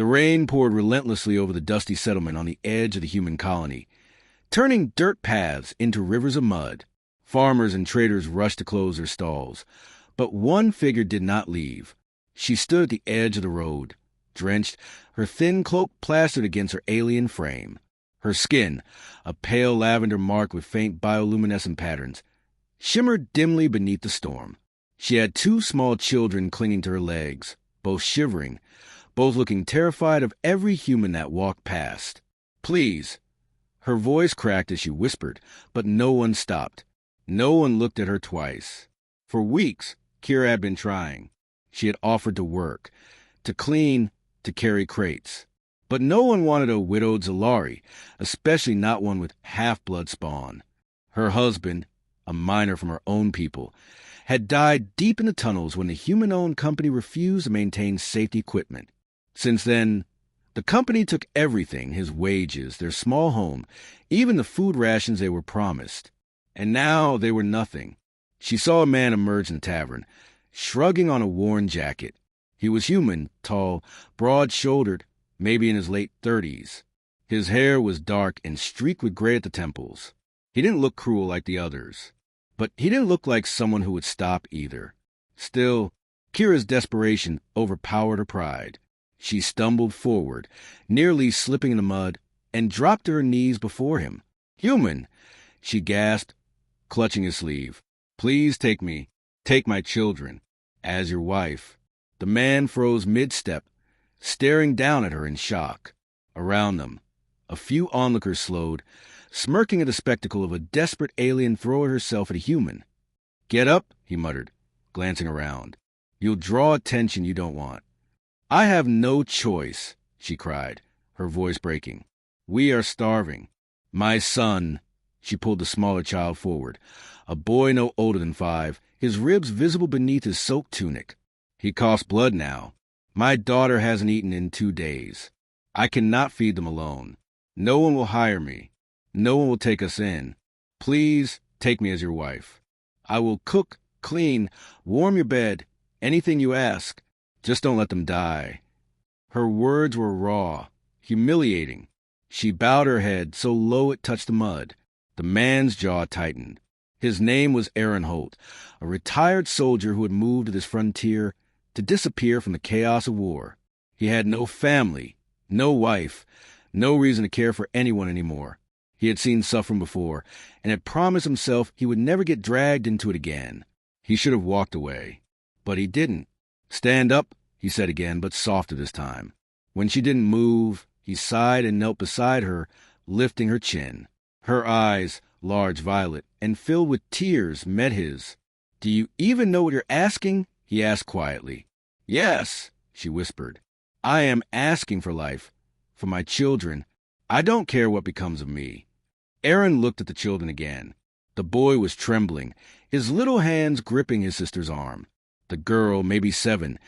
The rain poured relentlessly over the dusty settlement on the edge of the human colony, turning dirt paths into rivers of mud. Farmers and traders rushed to close their stalls, but one figure did not leave. She stood at the edge of the road, drenched, her thin cloak plastered against her alien frame. Her skin, a pale lavender mark with faint bioluminescent patterns, shimmered dimly beneath the storm. She had two small children clinging to her legs, both shivering, both looking terrified of every human that walked past. "Please." Her voice cracked as she whispered, but no one stopped. No one looked at her twice. For weeks, Kira had been trying. She had offered to work, to clean, to carry crates. But no one wanted a widowed Zalari, especially not one with half-blood spawn. Her husband, a miner from her own people, had died deep in the tunnels when the human-owned company refused to maintain safety equipment. Since then, the company took everything, his wages, their small home, even the food rations they were promised. And now they were nothing. She saw a man emerge in the tavern, shrugging on a worn jacket. He was human, tall, broad-shouldered, maybe in his late 30s. His hair was dark and streaked with gray at the temples. He didn't look cruel like the others, but he didn't look like someone who would stop either. Still, Kira's desperation overpowered her pride. She stumbled forward, nearly slipping in the mud, and dropped to her knees before him. "Human!" she gasped, clutching his sleeve. "Please take me. Take my children. As your wife." The man froze mid-step, staring down at her in shock. Around them, a few onlookers slowed, smirking at the spectacle of a desperate alien throwing herself at a human. "Get up," he muttered, glancing around. "You'll draw attention you don't want." "I have no choice," she cried, her voice breaking. "We are starving. My son," she pulled the smaller child forward, a boy no older than 5, his ribs visible beneath his soaked tunic. "He coughs blood now. My daughter hasn't eaten in 2 days. I cannot feed them alone. No one will hire me. No one will take us in. Please take me as your wife. I will cook, clean, warm your bed, anything you ask. Just don't let them die." Her words were raw, humiliating. She bowed her head so low it touched the mud. The man's jaw tightened. His name was Aaron Holt, a retired soldier who had moved to this frontier to disappear from the chaos of war. He had no family, no wife, no reason to care for anyone anymore. He had seen suffering before, and had promised himself he would never get dragged into it again. He should have walked away. But he didn't. "Stand up," he said again, but softer this time. When she didn't move, he sighed and knelt beside her, lifting her chin. Her eyes, large violet and filled with tears, met his. "Do you even know what you're asking?" he asked quietly. "Yes," she whispered. "I am asking for life, for my children. I don't care what becomes of me." Aaron looked at the children again. The boy was trembling, his little hands gripping his sister's arm. The girl, maybe 7,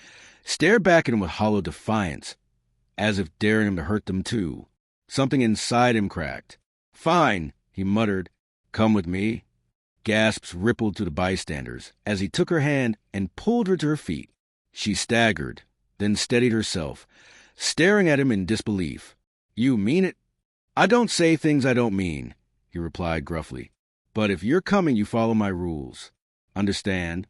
stared back at him with hollow defiance, as if daring him to hurt them too. Something inside him cracked. "Fine," he muttered. "Come with me." Gasps rippled through the bystanders as he took her hand and pulled her to her feet. She staggered, then steadied herself, staring at him in disbelief. "You mean it?" "I don't say things I don't mean," he replied gruffly. "But if you're coming, you follow my rules. Understand?"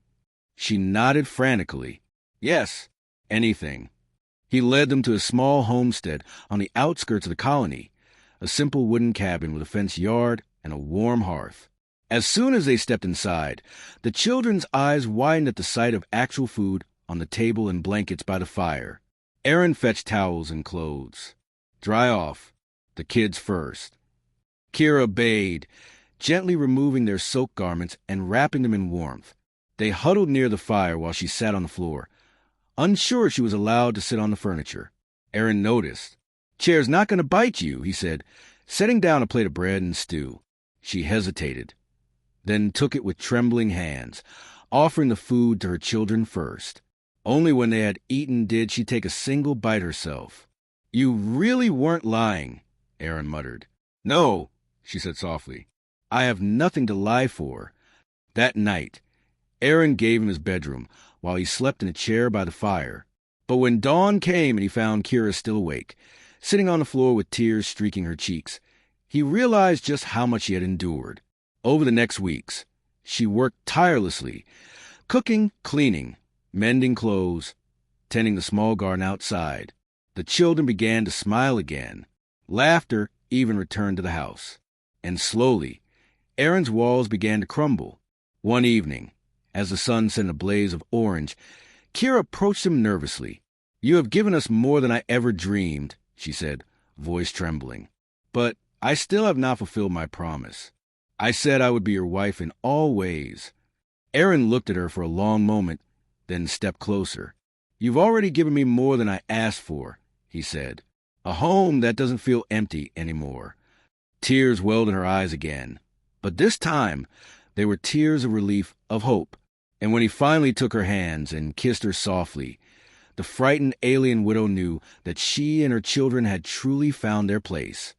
She nodded frantically. "Yes, anything." He led them to a small homestead on the outskirts of the colony, a simple wooden cabin with a fenced yard and a warm hearth. As soon as they stepped inside, the children's eyes widened at the sight of actual food on the table and blankets by the fire. Aaron fetched towels and clothes. "Dry off. The kids first." Kira obeyed, gently removing their soaked garments and wrapping them in warmth. They huddled near the fire while she sat on the floor, unsure she was allowed to sit on the furniture. Aaron noticed. "Chair's not going to bite you," he said, setting down a plate of bread and stew. She hesitated, then took it with trembling hands, offering the food to her children first. Only when they had eaten did she take a single bite herself. "You really weren't lying," Aaron muttered. "No," she said softly. "I have nothing to lie for." That night, Aaron gave him his bedroom while he slept in a chair by the fire. But when dawn came and he found Kira still awake, sitting on the floor with tears streaking her cheeks, he realized just how much she had endured. Over the next weeks, she worked tirelessly, cooking, cleaning, mending clothes, tending the small garden outside. The children began to smile again. Laughter even returned to the house. And slowly, Aaron's walls began to crumble. One evening, as the sun sent a blaze of orange, Kira approached him nervously. "You have given us more than I ever dreamed," she said, voice trembling. "But I still have not fulfilled my promise. I said I would be your wife in all ways." Aaron looked at her for a long moment, then stepped closer. "You've already given me more than I asked for," he said. "A home that doesn't feel empty anymore." Tears welled in her eyes again. But this time, they were tears of relief, of hope. And when he finally took her hands and kissed her softly, the frightened alien widow knew that she and her children had truly found their place.